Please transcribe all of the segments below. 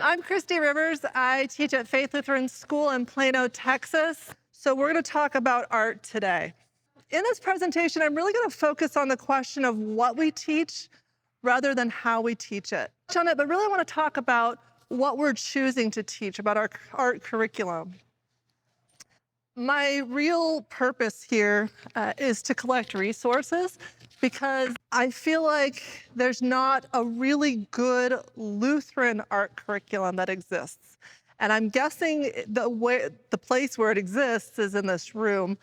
I'm Christy Rivers. I teach at Faith Lutheran School in Plano, Texas. So we're going to talk about art today. In this presentation, I'm really going to focus on the question of what we teach rather than how we teach it. But really want to talk about what we're choosing to teach, about our art curriculum. My real purpose here is to collect resources because I feel like there's not a really good Lutheran art curriculum that exists. And I'm guessing the place where it exists is in this room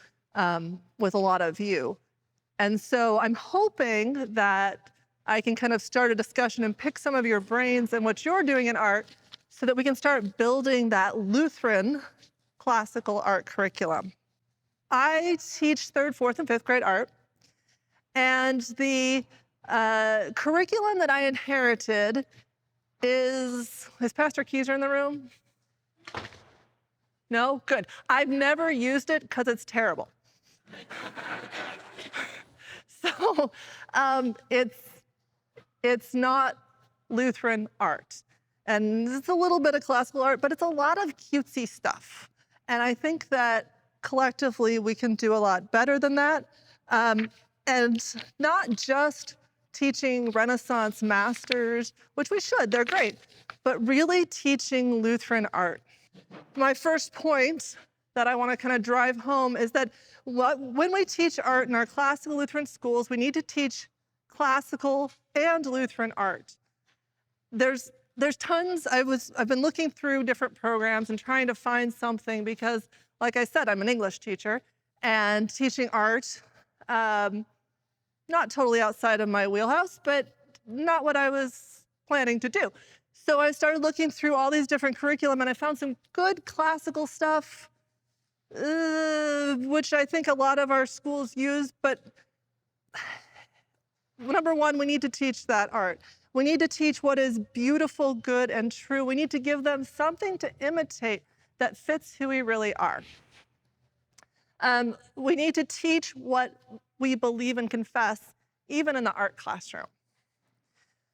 with a lot of you. And so I'm hoping that I can kind of start a discussion and pick some of your brains and what you're doing in art so that we can start building that Lutheran classical art curriculum. I teach 3rd, 4th, and 5th grade art, and the curriculum that I inherited is Pastor Keyser in the room? No? Good. I've never used it because it's terrible. So it's not Lutheran art. And it's a little bit of classical art, but it's a lot of cutesy stuff. And I think that collectively we can do a lot better than that. And not just teaching Renaissance masters, which we should, they're great, but really teaching Lutheran art. My first point that I want to kind of drive home is that when we teach art in our classical Lutheran schools, we need to teach classical and Lutheran art. There's tons. I've been looking through different programs and trying to find something because, like I said, I'm an English teacher and teaching art, not totally outside of my wheelhouse, but not what I was planning to do. So I started looking through all these different curriculum and I found some good classical stuff, which I think a lot of our schools use, but number one, we need to teach that art. We need to teach what is beautiful, good, and true. We need to give them something to imitate that fits who we really are. We need to teach what we believe and confess, even in the art classroom.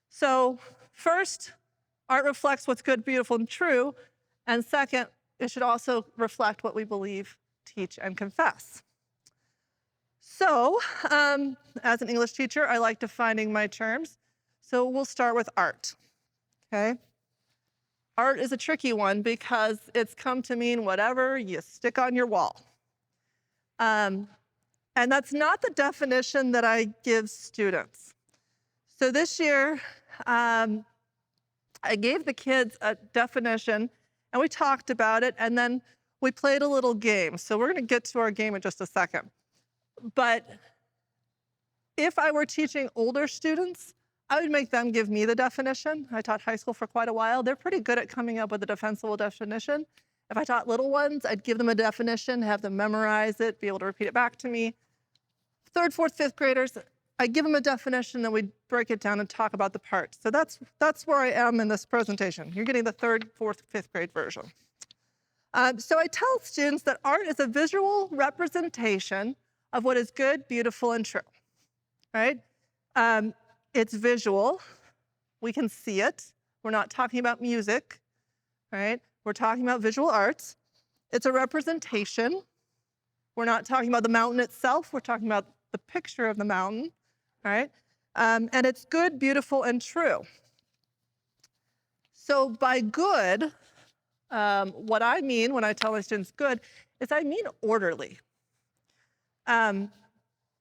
So first, art reflects what's good, beautiful, and true. And second, it should also reflect what we believe, teach, and confess. So as an English teacher, I like defining my terms. So we'll start with art, okay? Art is a tricky one because it's come to mean whatever you stick on your wall. And that's not the definition that I give students. So this year, I gave the kids a definition and we talked about it and then we played a little game. So we're gonna get to our game in just a second. But if I were teaching older students, I would make them give me the definition. I taught high school for quite a while. They're pretty good at coming up with a defensible definition. If I taught little ones, I'd give them a definition, have them memorize it, be able to repeat it back to me. 3rd, 4th, 5th graders, I give them a definition, then we break it down and talk about the parts. So that's where I am in this presentation. You're getting the 3rd, 4th, 5th grade version. So I tell students that art is a visual representation of what is good, beautiful, and true, right? It's visual. We can see it. We're not talking about music, right? We're talking about visual arts. It's a representation. We're not talking about the mountain itself. We're talking about the picture of the mountain, right? And it's good, beautiful, and true. So by good, what I mean when I tell my students good is I mean orderly.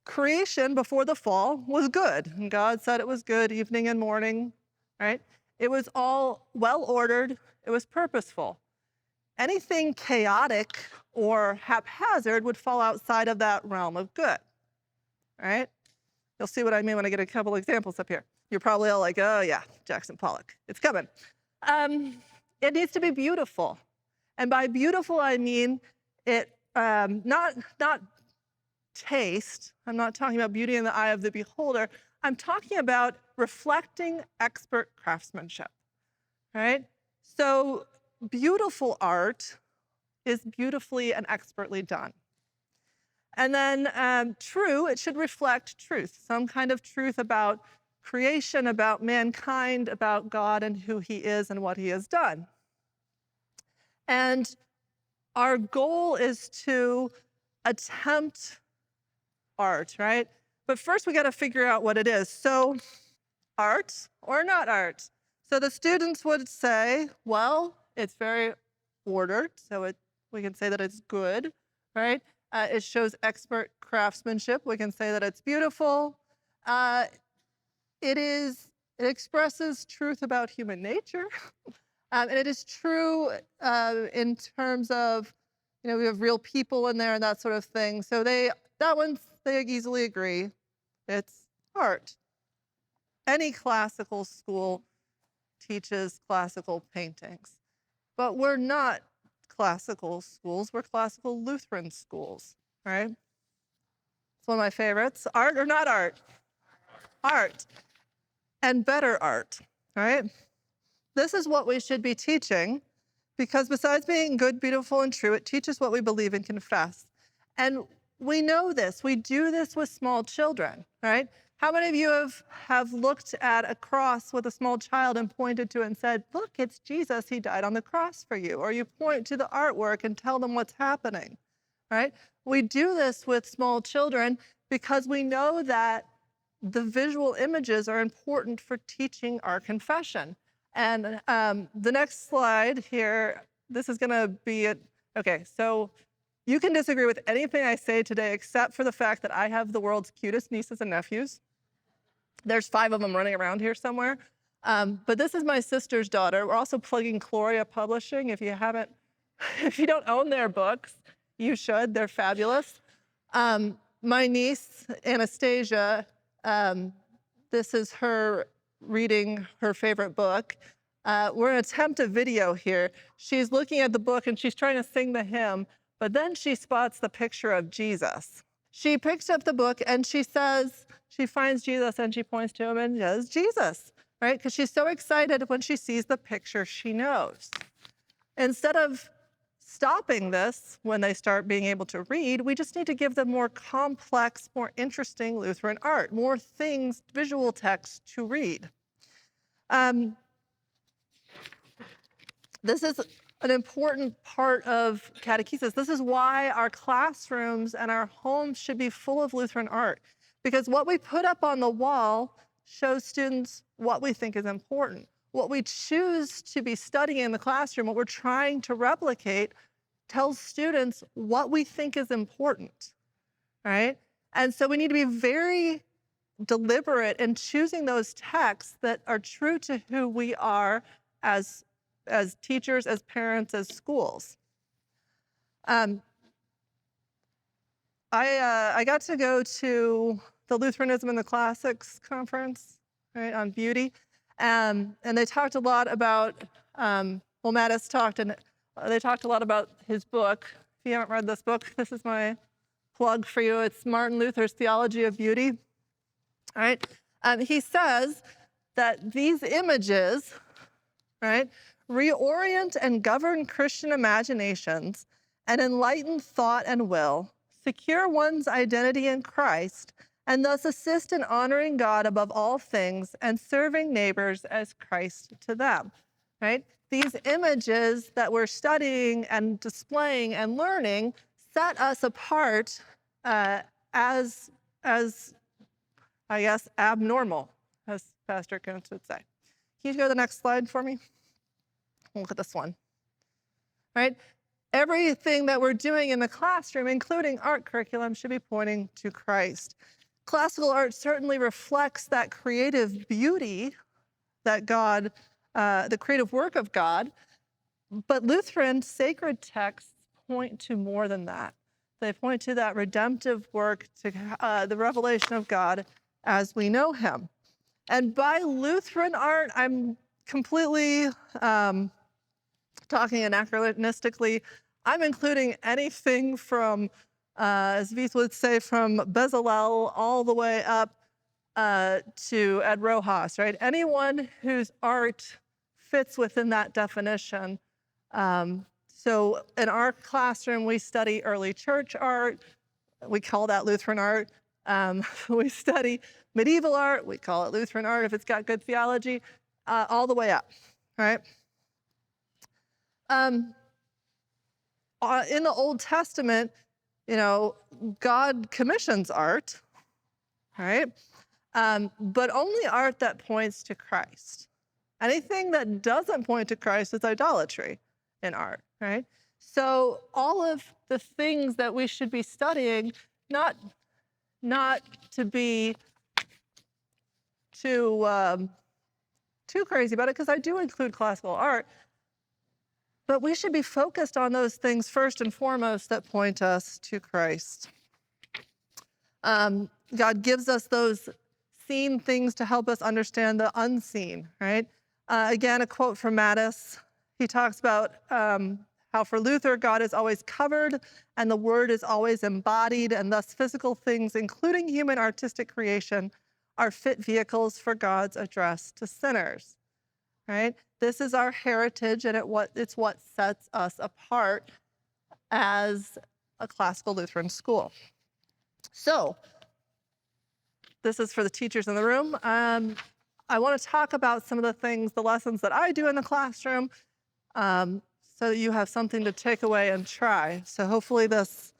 Creation before the fall was good. And God said it was good, evening and morning, right? It was all well-ordered. It was purposeful. Anything chaotic or haphazard would fall outside of that realm of good, right? You'll see what I mean when I get a couple examples up here. You're probably all like, oh yeah, Jackson Pollock, it's coming. It needs to be beautiful. And by beautiful, I mean it not taste. I'm not talking about beauty in the eye of the beholder. I'm talking about reflecting expert craftsmanship, right? So beautiful art is beautifully and expertly done. And then true, it should reflect truth, some kind of truth about creation, about mankind, about God and who he is and what he has done. And our goal is to attempt art, right? But first we got to figure out what it is. So art or not art? So the students would say, well, it's very ordered, so we can say that it's good, right? It shows expert craftsmanship. We can say that it's beautiful. It expresses truth about human nature. And it is true in terms of, we have real people in there and that sort of thing. So they easily agree. It's art. Any classical school teaches classical paintings. But we're not classical schools. We're classical Lutheran schools, right? It's one of my favorites. Art or not art? Art. And better art, right? This is what we should be teaching, because besides being good, beautiful, and true, it teaches what we believe and confess. And we know this. We do this with small children, right? How many of you have looked at a cross with a small child and pointed to it and said, look, it's Jesus. He died on the cross for you. Or you point to the artwork and tell them what's happening, right? We do this with small children because we know that the visual images are important for teaching our confession. And the next slide here, this is going to be it. Okay, so you can disagree with anything I say today except for the fact that I have the world's cutest nieces and nephews. There's 5 of them running around here somewhere. But this is my sister's daughter. We're also plugging Gloria Publishing. If you don't own their books, you should. They're fabulous. My niece, Anastasia, this is her reading her favorite book. We're going to attempt a video here. She's looking at the book and she's trying to sing the hymn, but then she spots the picture of Jesus. She picks up the book and she finds Jesus and she points to him and says, Jesus, right? Because she's so excited when she sees the picture she knows. Instead of stopping this when they start being able to read, we just need to give them more complex, more interesting Lutheran art, more things, visual text to read. This is an important part of catechesis. This is why our classrooms and our homes should be full of Lutheran art, because what we put up on the wall shows students what we think is important. What we choose to be studying in the classroom, what we're trying to replicate, tells students what we think is important, right? And so we need to be very deliberate in choosing those texts that are true to who we are as teachers, as parents, as schools. I got to go to the Lutheranism in the Classics conference, right, on beauty. And they talked a lot about, Mattis talked, and they talked a lot about his book. If you haven't read this book, this is my plug for you. It's Martin Luther's Theology of Beauty. All right. He says that these images, right, reorient and govern Christian imaginations and enlighten thought and will, secure one's identity in Christ, and thus assist in honoring God above all things and serving neighbors as Christ to them, right? These images that we're studying and displaying and learning set us apart as I guess, abnormal, as Pastor Kuntz would say. Can you go to the next slide for me? Look at this one, right? Everything that we're doing in the classroom, including art curriculum, should be pointing to Christ. Classical art certainly reflects that creative beauty that God, the creative work of God, but Lutheran sacred texts point to more than that. They point to that redemptive work, to the revelation of God as we know him. And by Lutheran art, I'm completely talking anachronistically. I'm including anything from, as Vies would say, from Bezalel all the way up to Ed Rojas, right? Anyone whose art fits within that definition. So in our classroom, we study early church art. We call that Lutheran art. We study medieval art, we call it Lutheran art if it's got good theology, all the way up, right? In the Old Testament, God commissions art, right? But only art that points to Christ. Anything that doesn't point to Christ is idolatry in art, right? So all of the things that we should be studying, not to be too crazy about it, because I do include classical art, but we should be focused on those things first and foremost that point us to Christ. God gives us those seen things to help us understand the unseen, right? Again, a quote from Mattis. He talks about how for Luther, God is always covered and the word is always embodied, and thus physical things, including human artistic creation, are fit vehicles for God's address to sinners, right? This is our heritage, and it's what sets us apart as a classical Lutheran school. So, this is for the teachers in the room. I want to talk about some of the lessons that I do in the classroom, so that you have something to take away and try. So hopefully this,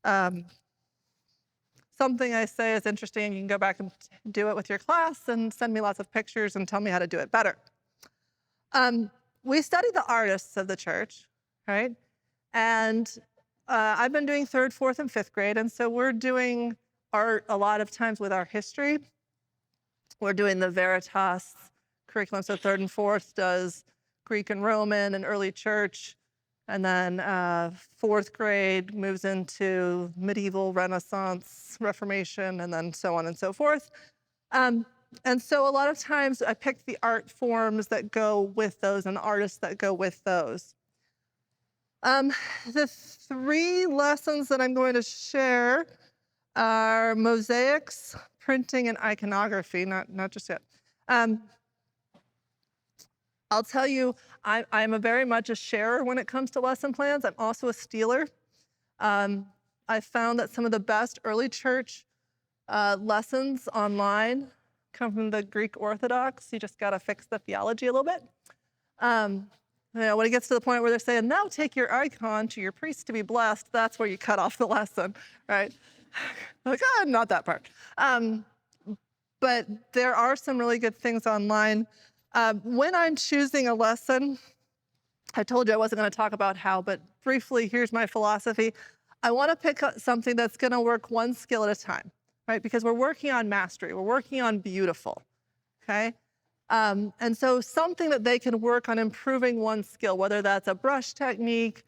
something I say is interesting. You can go back and do it with your class and send me lots of pictures and tell me how to do it better. We study the artists of the church, right? And I've been doing 3rd, 4th, and 5th grade, and so we're doing art a lot of times with our history. We're doing the Veritas curriculum, so 3rd and 4th does Greek and Roman and early church, and then 4th grade moves into medieval, Renaissance, Reformation, and then so on and so forth. And so a lot of times I pick the art forms that go with those and artists that go with those. The 3 lessons that I'm going to share are mosaics, printing, and iconography, not just yet. I'll tell you, I'm very much a sharer when it comes to lesson plans. I'm also a stealer. I found that some of the best early church lessons online come from the Greek Orthodox. You just got to fix the theology a little bit. When it gets to the point where they're saying, now take your icon to your priest to be blessed, that's where you cut off the lesson, right? Like, not that part. But there are some really good things online. When I'm choosing a lesson, I told you I wasn't going to talk about how, but briefly, here's my philosophy. I want to pick up something that's going to work one skill at a time, right? Because we're working on mastery. We're working on beautiful, okay? And so something that they can work on improving one skill, whether that's a brush technique.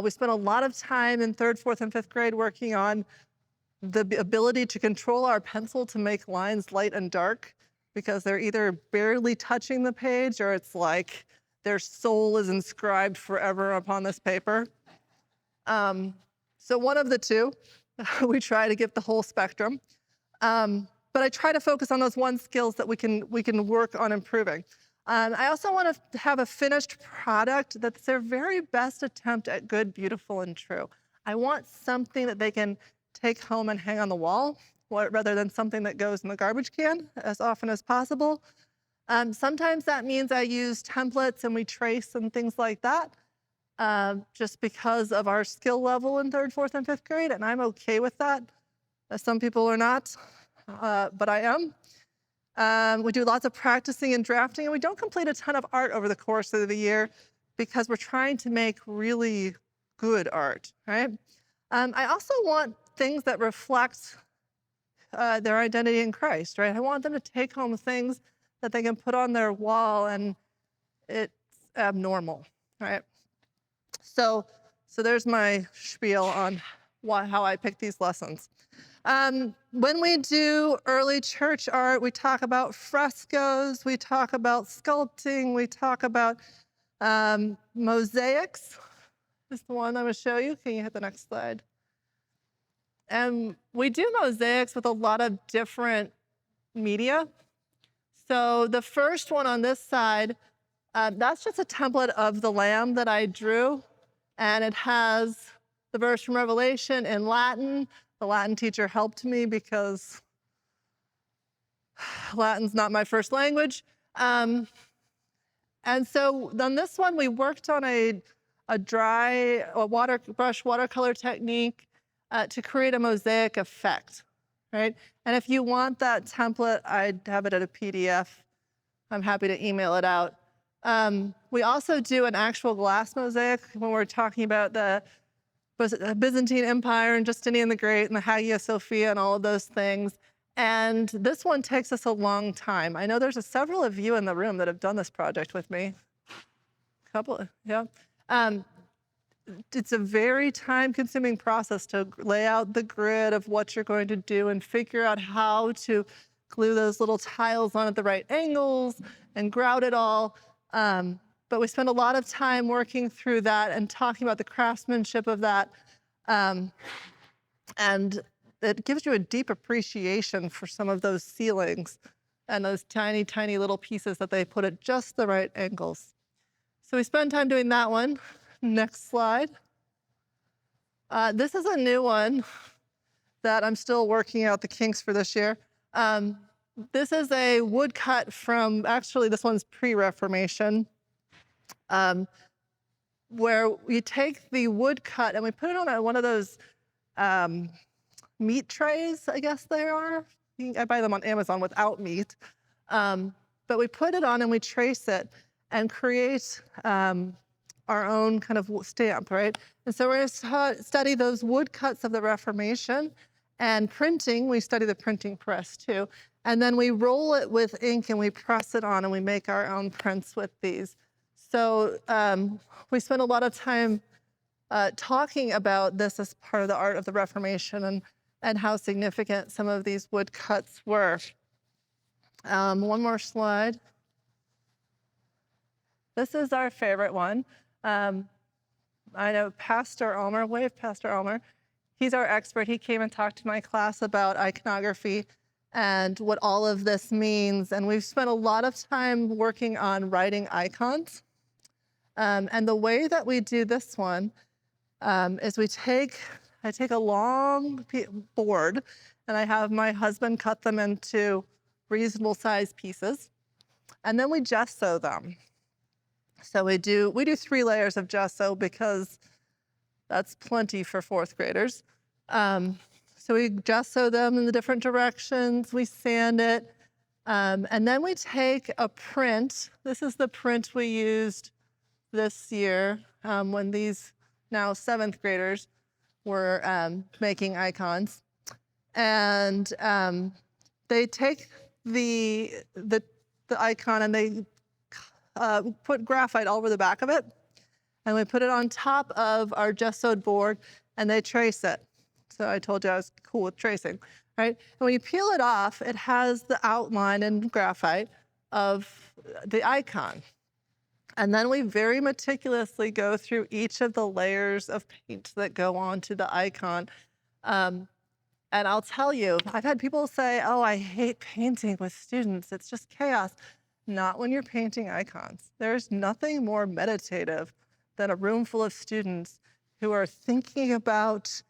We spent a lot of time in 3rd, 4th, and 5th grade working on the ability to control our pencil to make lines light and dark, because they're either barely touching the page or it's like their soul is inscribed forever upon this paper. So one of the two, we try to get the whole spectrum. But I try to focus on those one skills that we can work on improving. I also want to have a finished product that's their very best attempt at good, beautiful, and true. I want something that they can take home and hang on the wall, rather than something that goes in the garbage can as often as possible. Sometimes that means I use templates and we trace and things like that, just because of our skill level in 3rd, 4th, and 5th grade, and I'm okay with that. Some people are not, but I am. We do lots of practicing and drafting, and we don't complete a ton of art over the course of the year because we're trying to make really good art, right? I also want things that reflect their identity in Christ, right? I want them to take home things that they can put on their wall and it's abnormal, right? So there's my spiel on how I pick these lessons. When we do early church art, we talk about frescoes, we talk about sculpting, we talk about mosaics. This is the one I'm going to show you. Can you hit the next slide? And we do mosaics with a lot of different media. So the first one on this side, that's just a template of the lamb that I drew. And it has the verse from Revelation in Latin The Latin teacher helped me because Latin's not my first language. And so on this one, we worked on a brush watercolor technique to create a mosaic effect, right? And if you want that template, I'd have it at a PDF. I'm happy to email it out. We also do an actual glass mosaic when we're talking about the Byzantine Empire and Justinian the Great and the Hagia Sophia and all of those things. And this one takes us a long time. I know there's several of you in the room that have done this project with me. Yeah. It's a very time-consuming process to lay out the grid of what you're going to do and figure out how to glue those little tiles on at the right angles and grout it all. But we spend a lot of time working through that and talking about the craftsmanship of that. And it gives you a deep appreciation for some of those ceilings and those tiny, tiny little pieces that they put at just the right angles. So we spend time doing that one. Next slide. This is a new one that I'm still working out the kinks for this year. This is a woodcut from, actually this one's pre-Reformation, where we take the woodcut and we put it on one of those meat trays, I guess they are. I buy them on Amazon without meat. But we put it on and we trace it and create our own kind of stamp, right? And so we're going to study those woodcuts of the Reformation, and printing, we study the printing press too. And then we roll it with ink and we press it on and we make our own prints with these. So we spent a lot of time talking about this as part of the art of the Reformation and how significant some of these woodcuts were. One more slide. This is our favorite one. I know Pastor Ulmer, wave Pastor Ulmer. He's our expert. He came and talked to my class about iconography and what all of this means. And we've spent a lot of time working on writing icons. And the way that we do this one is I take a long board and I have my husband cut them into reasonable sized pieces. And then we gesso them. So we do 3 layers of gesso because that's plenty for 4th graders. So we gesso them in the different directions, we sand it, and then we take a print. This is the print we used this year when these now 7th graders were making icons. And they take the icon and they put graphite all over the back of it, and we put it on top of our gessoed board, and they trace it. So I told you I was cool with tracing, right? And when you peel it off, it has the outline in graphite of the icon. And then we very meticulously go through each of the layers of paint that go onto the icon. And I'll tell you, I've had people say, oh, I hate painting with students. It's just chaos. Not when you're painting icons. There's nothing more meditative than a room full of students who are thinking about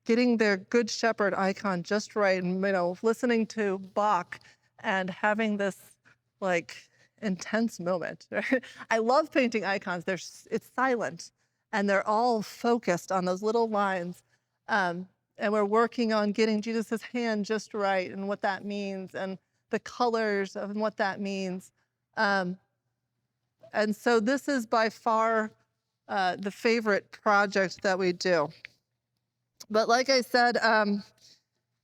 getting their Good Shepherd icon just right and, listening to Bach and having this intense moment. I love painting icons. It's silent and they're all focused on those little lines. And we're working on getting Jesus's hand just right and what that means and the colors and what that means. And so this is by far the favorite project that we do. But like I said,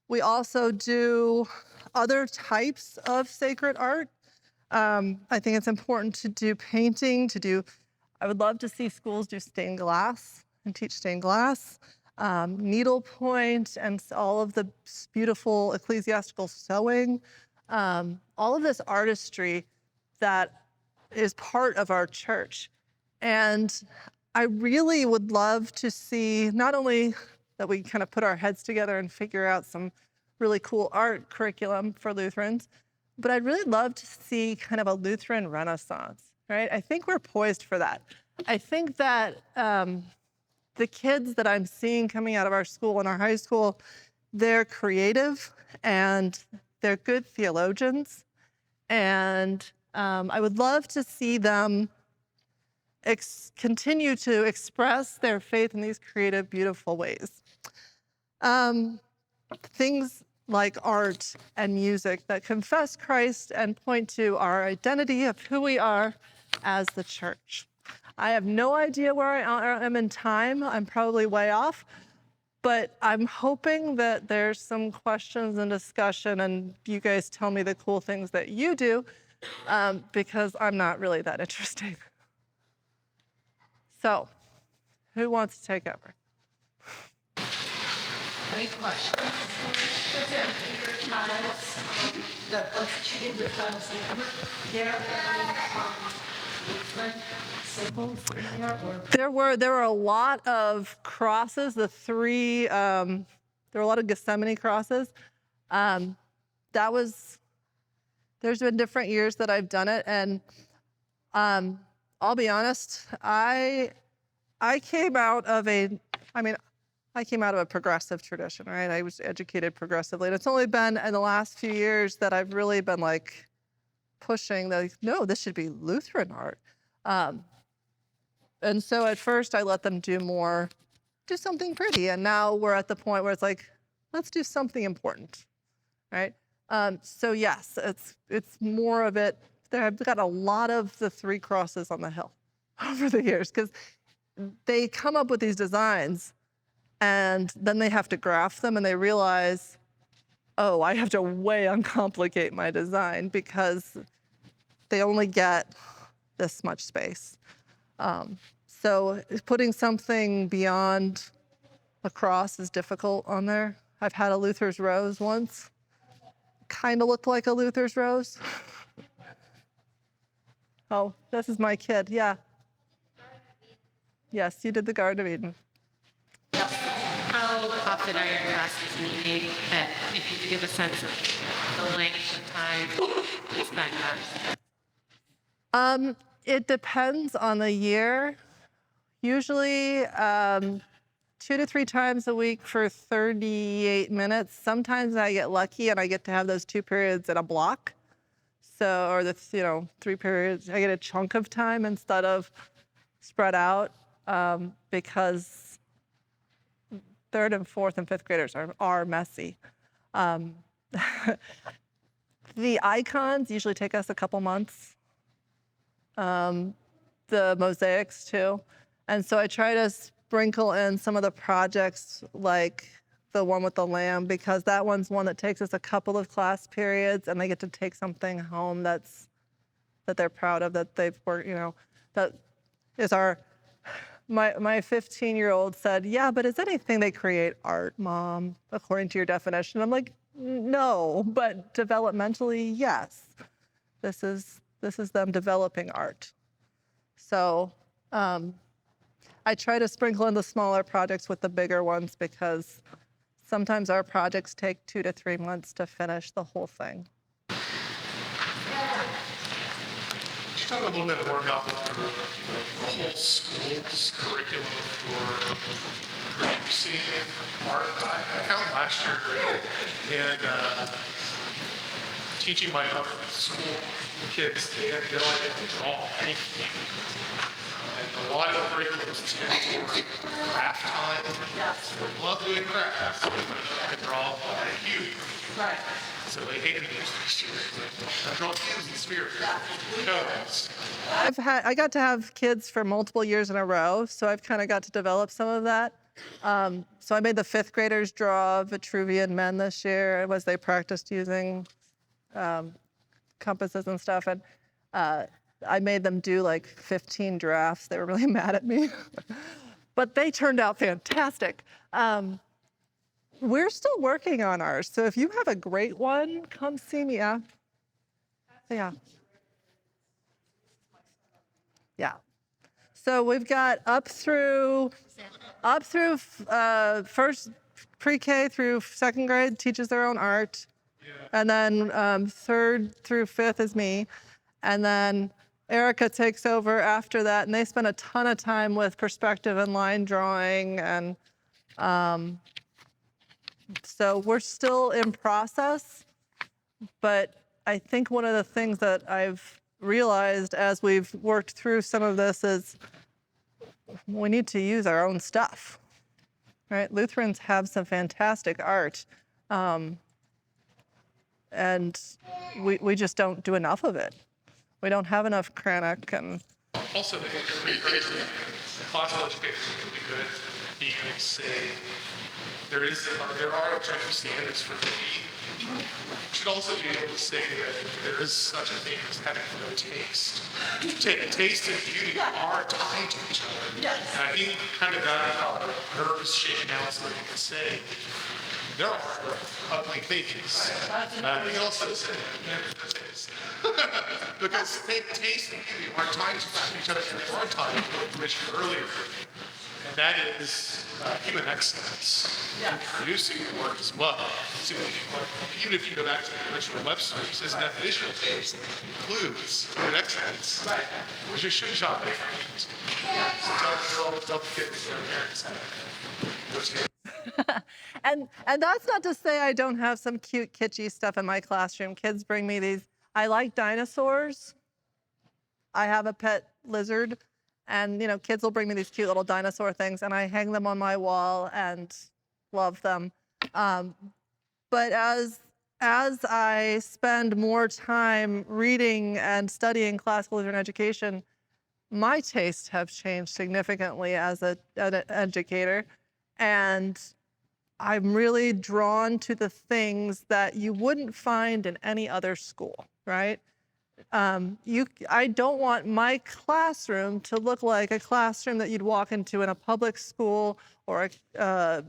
we also do other types of sacred art. I think it's important to do painting, I would love to see schools do stained glass and teach stained glass, needlepoint, and all of the beautiful ecclesiastical sewing, all of this artistry that is part of our church. And I really would love to see not only that we kind of put our heads together and figure out some really cool art curriculum for Lutherans, but I'd really love to see kind of a Lutheran Renaissance, right? I think we're poised for that. I think that the kids that I'm seeing coming out of our school and our high school they're creative and they're good theologians. And I would love to see them continue to express their faith in these creative, beautiful ways. Things like art and music that confess Christ and point to our identity of who we are as the church. I have no idea where I am in time. I'm probably way off, but I'm hoping that there's some questions and discussion and you guys tell me the cool things that you do, because I'm not really that interesting. So, who wants to take over? Any questions? There were a lot of crosses. There were a lot of Gethsemane crosses. There's been different years that I've done it, and I'll be honest, I came out of a progressive tradition, right? I was educated progressively. And it's only been in the last few years that I've really been like pushing no, this should be Lutheran art. And so at first I let them do something pretty. And now we're at the point where it's like, let's do something important, right? So yes, it's more of it. I've got a lot of the 3 crosses on the hill over the years because they come up with these designs and then they have to graph them and they realize, oh, I have to way uncomplicate my design because they only get this much space. So putting something beyond a cross is difficult on there. I've had a Luther's rose once. Kind of looked like a Luther's rose. Oh, this is my kid, yeah. Yes, you did the Garden of Eden. How often are your classes meeting? If you could give a sense of the length of time you spend on. It depends on the year. Usually 2 to 3 times a week for 38 minutes. Sometimes I get lucky and I get to have those 2 periods in a block. So, or the 3 periods, I get a chunk of time instead of spread out, because 3rd and 4th and 5th graders are messy. The icons usually take us a couple months. The mosaics too. And so I try to sprinkle in some of the projects like the one with the lamb, because that one's one that takes us a couple of class periods and they get to take something home that they're proud of, that they've worked, that is my 15-year-old said, yeah, but is anything they create art, Mom, according to your definition? I'm like, no, but developmentally, yes. This is them developing art. So I try to sprinkle in the smaller projects with the bigger ones because sometimes our projects take 2 to 3 months to finish the whole thing. Could you talk a little bit more about the whole school's curriculum for producing art? I found last year and teaching my upper school kids, they had no idea to draw anything. And a lot of the curriculums tend towards craft time. Yes. They love doing crafts. They can draw a cube. Right. So they hated those teachers. I draw cubes and spheres. Cones. I got to have kids for multiple years in a row, so I've kind of got to develop some of that. So I made the 5th graders draw Vitruvian men this year as they practiced using compasses and stuff. And I made them do like 15 drafts. They were really mad at me, but they turned out fantastic. We're still working on ours. So if you have a great one, come see me. Yeah. So we've got up through first pre-K through 2nd grade teaches their own art. And then 3rd through 5th is me. And then Erica takes over after that, and they spend a ton of time with perspective and line drawing and So we're still in process, but I think one of the things that I've realized as we've worked through some of this is we need to use our own stuff, right? Lutherans have some fantastic art, and we just don't do enough of it. We don't have enough Kranach and Also, I think it's really great that classical education is really good at being able to say there are objective standards for thinking. You should also be able to say that there is such a thing as having no taste. Taste and beauty are tied to each other. Yes. And I think kind of got how nerves shaking out so that you can say there are ugly things. You can also say because taste and beauty are tied to each other, and they are tied to what you mentioned earlier. And that is human excellence in producing the work as well. So even if you go back to the original Webster, it says definition of taste includes human excellence, which is should shop different. So don't forget your parents. and that's not to say I don't have some cute kitschy stuff in my classroom. Kids bring me these. I like dinosaurs. I have a pet lizard. And, kids will bring me these cute little dinosaur things, and I hang them on my wall and love them. But as I spend more time reading and studying classical Lutheran education, my tastes have changed significantly as an educator. And I'm really drawn to the things that you wouldn't find in any other school, right? I don't want my classroom to look like a classroom that you'd walk into in a public school or a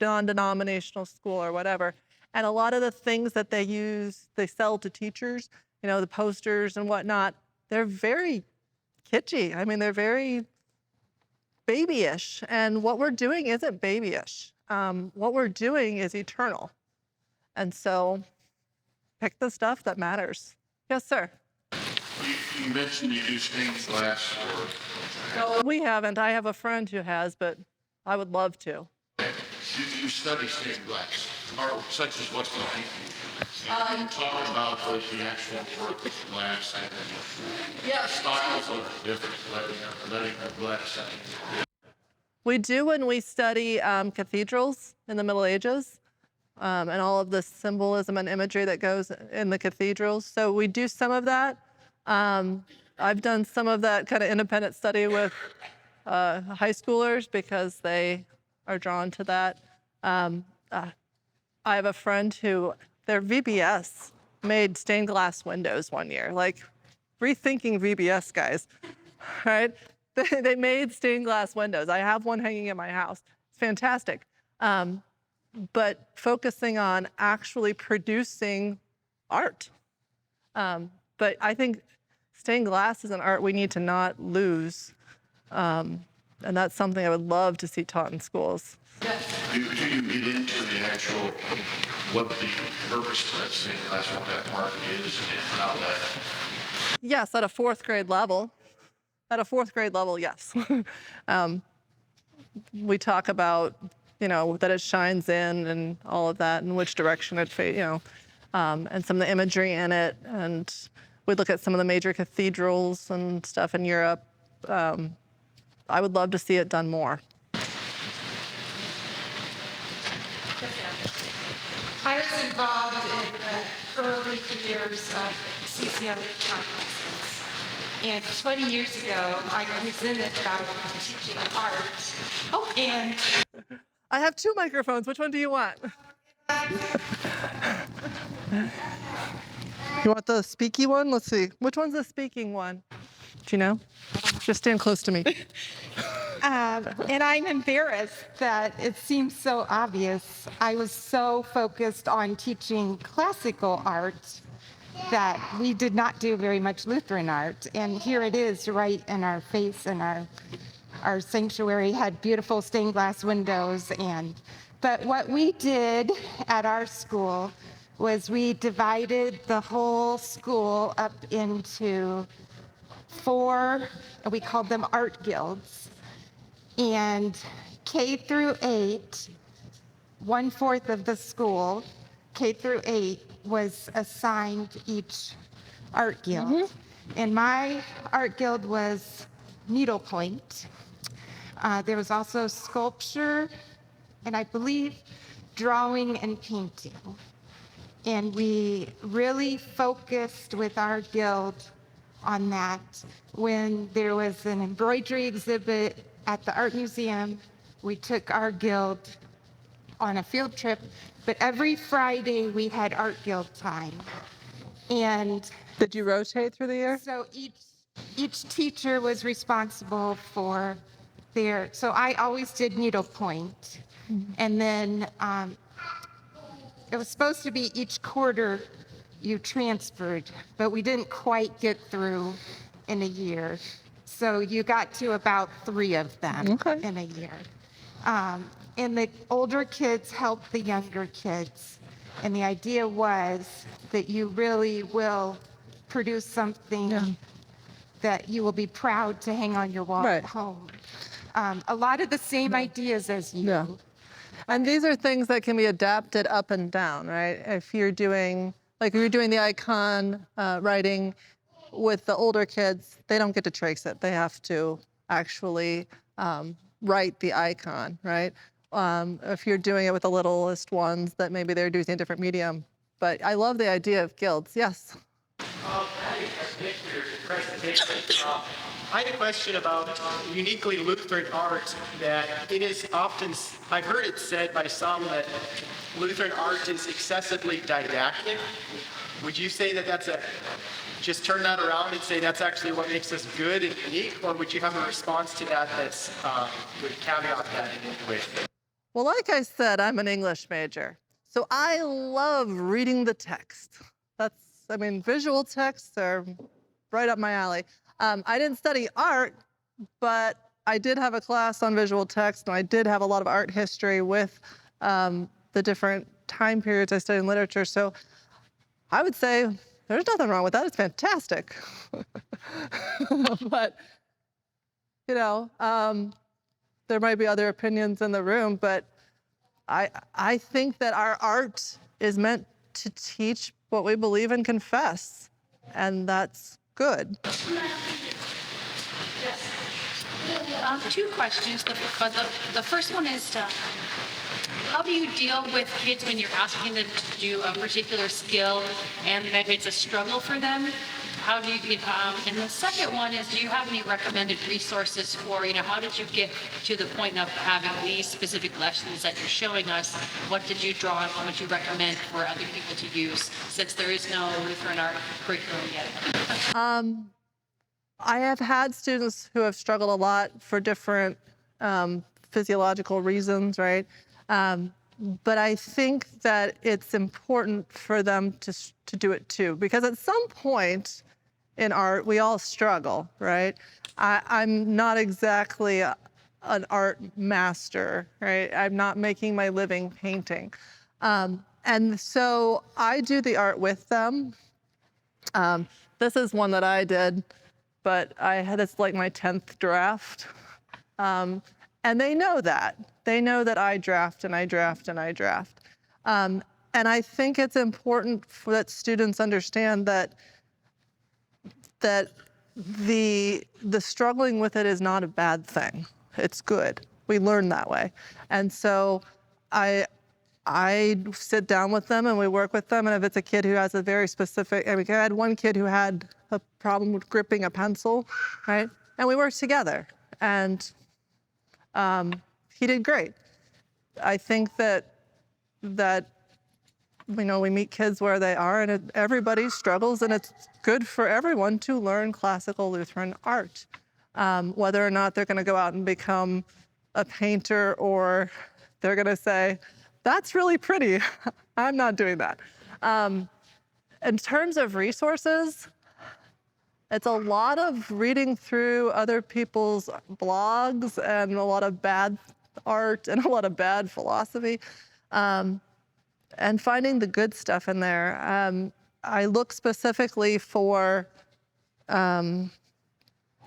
non-denominational school or whatever. And a lot of the things that they sell to teachers, the posters and whatnot, they're very kitschy. I mean, they're very babyish. And what we're doing isn't babyish. What we're doing is eternal. And so pick the stuff that matters. Yes, sir. You mentioned you do stained glass work. No, we haven't. I have a friend who has, but I would love to. You study stained glass, or such as what's behind you. You talk about the actual work of glass and styles of different letting of glass. We do when we study cathedrals in the Middle Ages. And all of the symbolism and imagery that goes in the cathedrals. So we do some of that. I've done some of that kind of independent study with high schoolers because they are drawn to that. I have a friend who, their VBS made stained glass windows one year. Like, rethinking VBS, guys, right? They made stained glass windows. I have one hanging in my house. It's fantastic. But focusing on actually producing art. But I think stained glass is an art we need to not lose. And that's something I would love to see taught in schools. Do you get into the actual, what the purpose of that stained glass, what that mark is, and how that? Yes, at a fourth grade level. At a fourth grade level, yes. We talk about that it shines in and all of that, and which direction it and some of the imagery in it. And we look at some of the major cathedrals and stuff in Europe. I would love to see it done more. I was involved in the early years of CCLE conferences. And 20 years ago, I presented about teaching art. Oh, and I have two microphones. Which one do you want? You want the speaky one? Let's see. Which one's the speaking one? Do you know? Just stand close to me. and I'm embarrassed that it seems so obvious. I was so focused on teaching classical art that we did not do very much Lutheran art. And here it is right in our face, and our sanctuary had beautiful stained glass windows. But what we did at our school was we divided the whole school up into 4, we called them art guilds. And K through 8 1/4 of the school, K through 8, was assigned each art guild. And my art guild was needlepoint. There was also sculpture, and I believe drawing and painting. And we really focused with our guild on that. When there was an embroidery exhibit at the art museum, we took our guild on a field trip, but every Friday we had art guild time. And Did you rotate through the year? so each teacher was responsible for their, so I always did needlepoint. And then it was supposed to be each quarter you transferred, but we didn't quite get through in a year. So you got to about 3 of them in a year. And the older kids helped the younger kids. And the idea was that you really will produce something that you will be proud to hang on your wall at home. A lot of the same ideas as you. Yeah. And these are things that can be adapted up and down, right? If you're doing, like if you're doing the icon writing with the older kids, they don't get to trace it. They have to actually write the icon, right? If you're doing it with the littlest ones, that maybe they're using a different medium. But I love the idea of guilds. Yes? I had a question about uniquely Lutheran art, that it is often, I've heard it said by some that Lutheran art is excessively didactic. Would you say that that's just turn that around and say that's actually what makes us good and unique, or would you have a response to that that's, would caveat that in any way? Well, like I said, I'm an English major. So I love reading the text. Visual texts are right up my alley. I didn't study art, but I did have a class on visual text, and I did have a lot of art history with the different time periods I studied in literature. So I would say there's nothing wrong with that. It's fantastic. But, there might be other opinions in the room, but I think that our art is meant to teach what we believe and confess, and that's good. Two questions. The first one is, how do you deal with kids when you're asking them to do a particular skill and maybe it's a struggle for them? How do you, and the second one is, do you have any recommended resources for, how did you get to the point of having these specific lessons that you're showing us? What did you draw on? What would you recommend for other people to use, since there is no Lutheran art curriculum yet? I have had students who have struggled a lot for different physiological reasons, right? But I think that it's important for them to do it too, because at some point in art, we all struggle, right? I'm not exactly an art master, right? I'm not making my living painting. And so I do the art with them. This is one that I did, but it's like my 10th draft. And they know that. They know that I draft and I draft and I draft. And I think it's important that students understand that the struggling with it is not a bad thing. It's good. We learn that way. And so I sit down with them and we work with them. And if it's a kid who has a very specific, I had one kid who had a problem with gripping a pencil, right? And we worked together. And he did great. I think that we meet kids where they are, and everybody struggles, and it's good for everyone to learn classical Lutheran art. Whether or not they're going to go out and become a painter, or they're going to say, that's really pretty. I'm not doing that. In terms of resources, it's a lot of reading through other people's blogs and a lot of bad art and a lot of bad philosophy, and finding the good stuff in there. I look specifically for,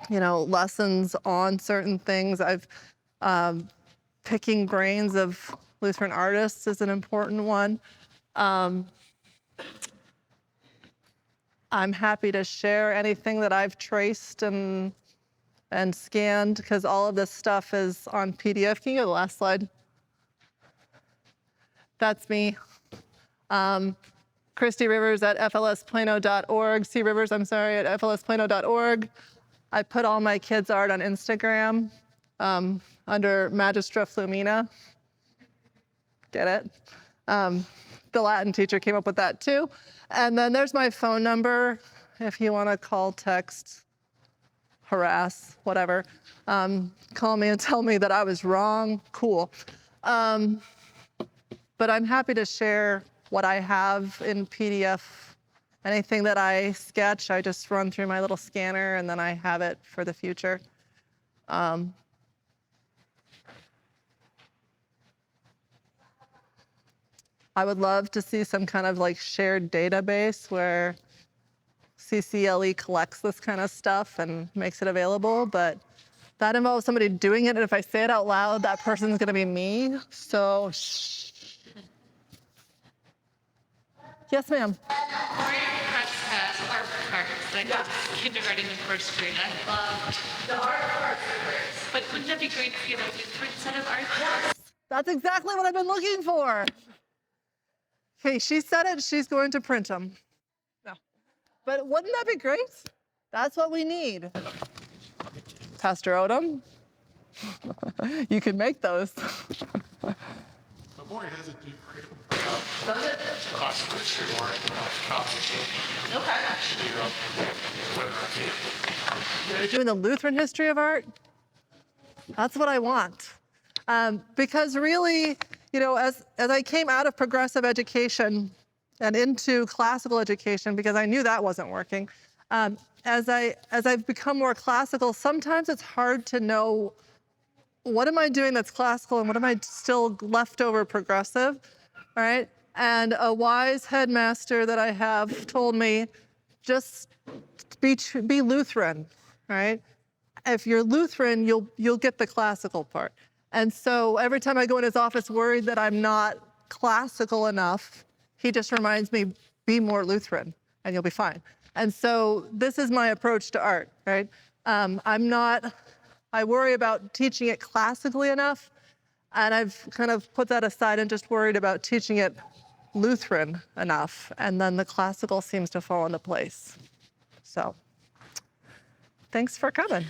lessons on certain things. I've picking brains of Lutheran artists is an important one. I'm happy to share anything that I've traced and scanned, because all of this stuff is on PDF. Can you go to the last slide? That's me. Christy Rivers at flsplano.org. C. Rivers, I'm sorry, at flsplano.org. I put all my kids' art on Instagram under Magistra Flumina. Get it? The Latin teacher came up with that too. And then there's my phone number if you want to call, text, harass, whatever. Call me and tell me that I was wrong. Cool. But I'm happy to share what I have in PDF. Anything that I sketch, I just run through my little scanner and then I have it for the future. I would love to see some kind of like shared database where CCLE collects this kind of stuff and makes it available, but that involves somebody doing it, and if I say it out loud, that person's gonna be me, so shh. Yes, ma'am. Corey Press has art cards, like kindergarten and first grade. I love the art cards. But wouldn't that be great if you had a different set of art cards? That's exactly what I've been looking for. Okay, she said it, she's going to print them. No. But wouldn't that be great? That's what we need. Pastor Odom, you can make those. Memorial has a deep curriculum. Does it? Classical history or Okay. whether They're doing the Lutheran history of art. That's what I want. Because really, you know, as I came out of progressive education and into classical education, because I knew that wasn't working, as I've become more classical, sometimes it's hard to know what am I doing that's classical and what am I still leftover progressive, all right? And a wise headmaster that I have told me, just be Lutheran, right? If you're Lutheran, you'll get the classical part. And so every time I go in his office worried that I'm not classical enough, he just reminds me, be more Lutheran and you'll be fine. And so this is my approach to art, right? I worry about teaching it classically enough, and I've kind of put that aside and just worried about teaching it Lutheran enough, and then the classical seems to fall into place. So, thanks for coming.